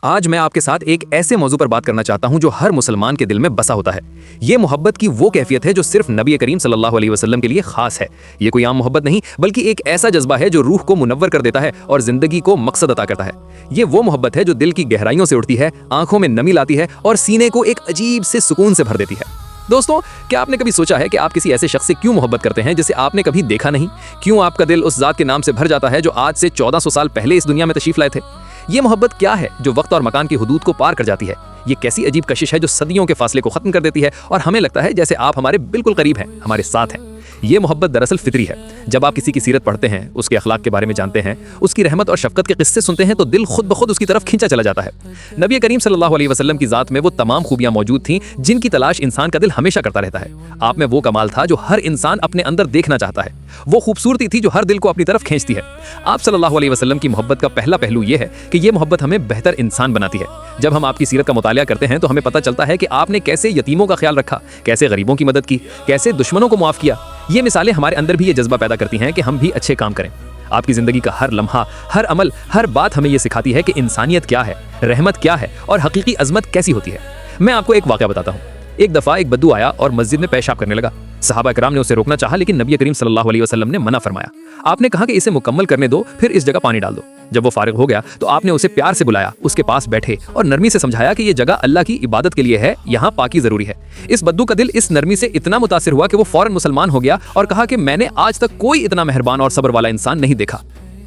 آج میں آپ کے ساتھ ایک ایسے موضوع پر بات کرنا چاہتا ہوں جو ہر مسلمان کے دل میں بسا ہوتا ہے۔ یہ محبت کی وہ کیفیت ہے جو صرف نبی کریم صلی اللہ علیہ وسلم کے لیے خاص ہے۔ یہ کوئی عام محبت نہیں بلکہ ایک ایسا جذبہ ہے جو روح کو منور کر دیتا ہے اور زندگی کو مقصد عطا کرتا ہے۔ یہ وہ محبت ہے جو دل کی گہرائیوں سے اٹھتی ہے، آنکھوں میں نمی لاتی ہے اور سینے کو ایک عجیب سے سکون سے بھر دیتی ہے۔ دوستوں، کیا آپ نے کبھی سوچا ہے کہ آپ کسی ایسے شخص سے کیوں محبت کرتے ہیں جسے آپ نے کبھی دیکھا نہیں؟ کیوں آپ کا دل اس ذات کے نام سے بھر جاتا ہے جو آج سے 1400 سال پہلے اس دنیا میں تشریف لائے تھے؟ یہ محبت کیا ہے جو وقت اور مکان کی حدود کو پار کر جاتی ہے؟ یہ کیسی عجیب کشش ہے جو صدیوں کے فاصلے کو ختم کر دیتی ہے اور ہمیں لگتا ہے جیسے آپ ہمارے بالکل قریب ہیں، ہمارے ساتھ ہیں۔ یہ محبت دراصل فطری ہے۔ جب آپ کسی کی سیرت پڑھتے ہیں، اس کے اخلاق کے بارے میں جانتے ہیں، اس کی رحمت اور شفقت کے قصے سنتے ہیں تو دل خود بخود اس کی طرف کھینچا چلا جاتا ہے۔ نبی کریم صلی اللہ علیہ وسلم کی ذات میں وہ تمام خوبیاں موجود تھیں جن کی تلاش انسان کا دل ہمیشہ کرتا رہتا ہے۔ آپ میں وہ کمال تھا جو ہر انسان اپنے اندر دیکھنا چاہتا ہے، وہ خوبصورتی تھی جو ہر دل کو اپنی طرف کھینچتی ہے۔ آپ صلی اللہ علیہ وسلم کی محبت کا پہلا پہلو یہ ہے کہ یہ محبت ہمیں بہتر انسان بناتی ہے۔ جب ہم آپ کی سیرت کا مطالعہ کرتے ہیں تو ہمیں پتہ چلتا ہے کہ آپ نے کیسے یتیموں کا خیال رکھا، کیسے غریبوں کی مدد کی، کیسے دشمنوں کو معاف کیا۔ یہ مثالیں ہمارے اندر بھی یہ جذبہ پیدا کرتی ہیں کہ ہم بھی اچھے کام کریں۔ آپ کی زندگی کا ہر لمحہ، ہر عمل، ہر بات ہمیں یہ سکھاتی ہے کہ انسانیت کیا ہے، رحمت کیا ہے اور حقیقی عظمت کیسی ہوتی ہے۔ میں آپ کو ایک واقعہ بتاتا ہوں۔ ایک دفعہ ایک بدو آیا اور مسجد میں پیشاب کرنے لگا۔ صحابہ کرام نے اسے روکنا چاہا لیکن نبی کریم صلی اللہ علیہ وسلم نے منع فرمایا۔ آپ نے کہا کہ اسے مکمل کرنے دو، پھر اس جگہ پانی ڈال دو۔ جب وہ فارغ ہو گیا تو آپ نے اسے پیار سے بلایا، اس کے پاس بیٹھے اور نرمی سے سمجھایا کہ یہ جگہ اللہ کی عبادت کے لیے ہے، یہاں پاکی ضروری ہے۔ اس بدو کا دل اس نرمی سے اتنا متاثر ہوا کہ وہ فوراً مسلمان ہو گیا اور کہا کہ میں نے آج تک کوئی اتنا مہربان اور صبر والا انسان نہیں دیکھا۔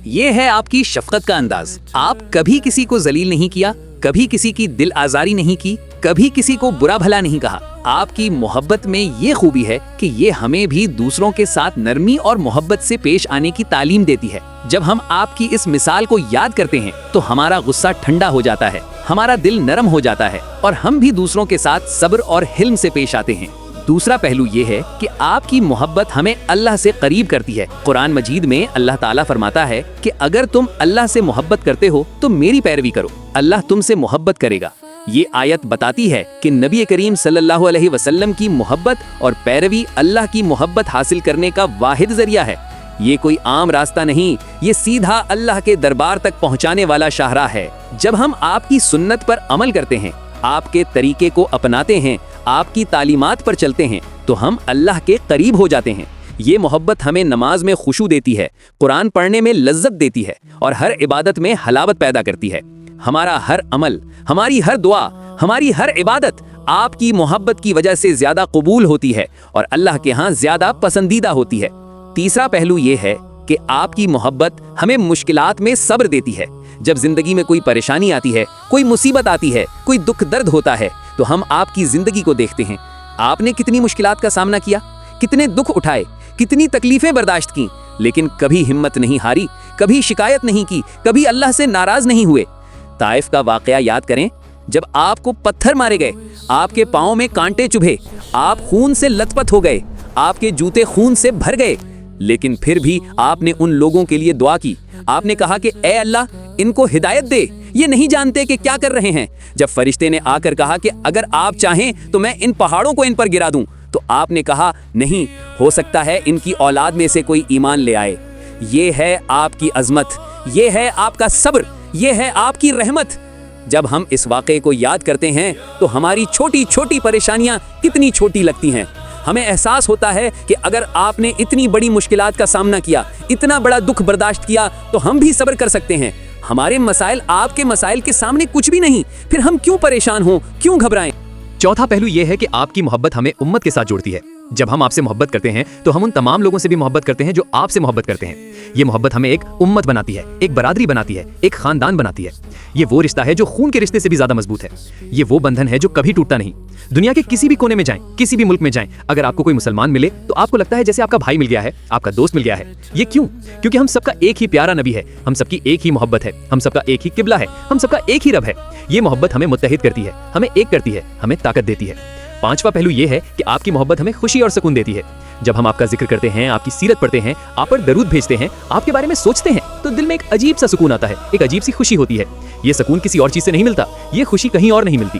یہ ہے آپ کی شفقت کا انداز۔ آپ کبھی کسی کو ذلیل نہیں کیا، کبھی کسی کی دل آزاری نہیں کی، کبھی کسی کو برا بھلا نہیں کہا۔ آپ کی محبت میں یہ خوبی ہے کہ یہ ہمیں بھی دوسروں کے ساتھ نرمی اور محبت سے پیش آنے کی تعلیم دیتی ہے۔ جب ہم آپ کی اس مثال کو یاد کرتے ہیں تو ہمارا غصہ ٹھنڈا ہو جاتا ہے، ہمارا دل نرم ہو جاتا ہے اور ہم بھی دوسروں کے ساتھ صبر اور حلم سے پیش آتے ہیں۔ دوسرا پہلو یہ ہے کہ آپ کی محبت ہمیں اللہ سے قریب کرتی ہے۔ قرآن مجید میں اللہ تعالیٰ فرماتا ہے کہ اگر تم اللہ سے محبت کرتے ہو تو میری پیروی کرو، اللہ تم سے محبت کرے گا۔ یہ آیت بتاتی ہے کہ نبی کریم صلی اللہ علیہ وسلم کی محبت اور پیروی اللہ کی محبت حاصل کرنے کا واحد ذریعہ ہے۔ یہ کوئی عام راستہ نہیں، یہ سیدھا اللہ کے دربار تک پہنچانے والا شاہراہ ہے۔ جب ہم آپ کی سنت پر عمل کرتے ہیں، آپ کے طریقے کو اپناتے ہیں، آپ کی تعلیمات پر چلتے ہیں تو ہم اللہ کے قریب ہو جاتے ہیں۔ یہ محبت ہمیں نماز میں خشوع دیتی ہے، قرآن پڑھنے میں لذت دیتی ہے اور ہر عبادت میں حلاوت پیدا کرتی ہے۔ ہمارا ہر عمل، ہماری ہر دعا، ہماری ہر عبادت آپ کی محبت کی وجہ سے زیادہ قبول ہوتی ہے اور اللہ کے ہاں زیادہ پسندیدہ ہوتی ہے۔ تیسرا پہلو یہ ہے کہ آپ کی محبت ہمیں مشکلات میں صبر دیتی ہے۔ جب زندگی میں کوئی پریشانی آتی ہے، کوئی مصیبت آتی ہے، کوئی دکھ درد ہوتا ہے تو ہم آپ کی زندگی کو دیکھتے ہیں۔ آپ نے کتنی مشکلات کا سامنا کیا، کتنے دکھ اٹھائے، کتنی تکلیفیں برداشت کی، لیکن کبھی ہمت نہیں ہاری، کبھی شکایت نہیں کی، کبھی اللہ سے ناراض نہیں ہوئے۔ طائف کا واقعہ یاد کریں، جب آپ کو پتھر مارے گئے، آپ کے پاؤں میں کانٹے چبھے، آپ خون سے لت پت ہو گئے، آپ کے جوتے خون سے بھر گئے، لیکن پھر بھی آپ نے ان لوگوں کے لیے دعا کی۔ آپ نے کہا کہ اے اللہ، ان کو ہدایت دے، یہ نہیں جانتے کہ کیا کر رہے ہیں۔ جب فرشتے نے آ کر کہا کہ اگر آپ چاہیں تو میں ان پہاڑوں کو ان پر گرا دوں، تو آپ نے کہا نہیں، ہو سکتا ہے ان کی اولاد میں سے کوئی ایمان لے آئے۔ یہ ہے آپ کی عظمت، یہ ہے آپ کا صبر، یہ ہے آپ کی رحمت۔ جب ہم اس واقعے کو یاد کرتے ہیں تو ہماری چھوٹی چھوٹی پریشانیاں کتنی چھوٹی لگتی ہیں۔ ہمیں احساس ہوتا ہے کہ اگر آپ نے اتنی بڑی مشکلات کا سامنا کیا، اتنا بڑا دکھ برداشت کیا تو ہم بھی صبر کر سکتے ہیں۔ ہمارے مسائل آپ کے مسائل کے سامنے کچھ بھی نہیں، پھر ہم کیوں پریشان ہوں، کیوں گھبرائیں؟ چوتھا پہلو یہ ہے کہ آپ کی محبت ہمیں امت کے ساتھ جوڑتی ہے۔ جب ہم آپ سے محبت کرتے ہیں تو ہم ان تمام لوگوں سے بھی محبت کرتے ہیں جو آپ سے محبت کرتے ہیں۔ یہ محبت ہمیں ایک امت بناتی ہے، ایک برادری بناتی ہے، ایک خاندان بناتی ہے۔ یہ وہ رشتہ ہے جو خون کے رشتے سے بھی زیادہ مضبوط ہے۔ یہ وہ بندھن ہے جو کبھی ٹوٹتا نہیں۔ دنیا کے کسی بھی کونے میں جائیں، کسی بھی ملک میں جائیں، اگر آپ کو کوئی مسلمان ملے تو آپ کو لگتا ہے جیسے آپ کا بھائی مل گیا ہے، آپ کا دوست مل گیا ہے۔ یہ کیوں؟ کیونکہ ہم سب کا ایک ہی پیارا نبی ہے، ہم سب کی ایک ہی محبت ہے، ہم سب کا ایک ہی قبلہ ہے، ہم سب کا ایک ہی رب ہے۔ یہ محبت ہمیں متحد کرتی ہے، ہمیں ایک کرتی ہے، ہمیں طاقت دیتی ہے۔ پانچواں پہلو یہ ہے کہ آپ کی محبت ہمیں خوشی اور سکون دیتی ہے۔ جب ہم آپ کا ذکر کرتے ہیں، آپ کی سیرت پڑھتے ہیں، آپ پر درود بھیجتے ہیں، آپ کے بارے میں سوچتے ہیں تو دل میں ایک عجیب سا سکون آتا ہے، ایک عجیب سی خوشی ہوتی ہے۔ یہ سکون کسی اور چیز سے نہیں ملتا، یہ خوشی کہیں اور نہیں ملتی۔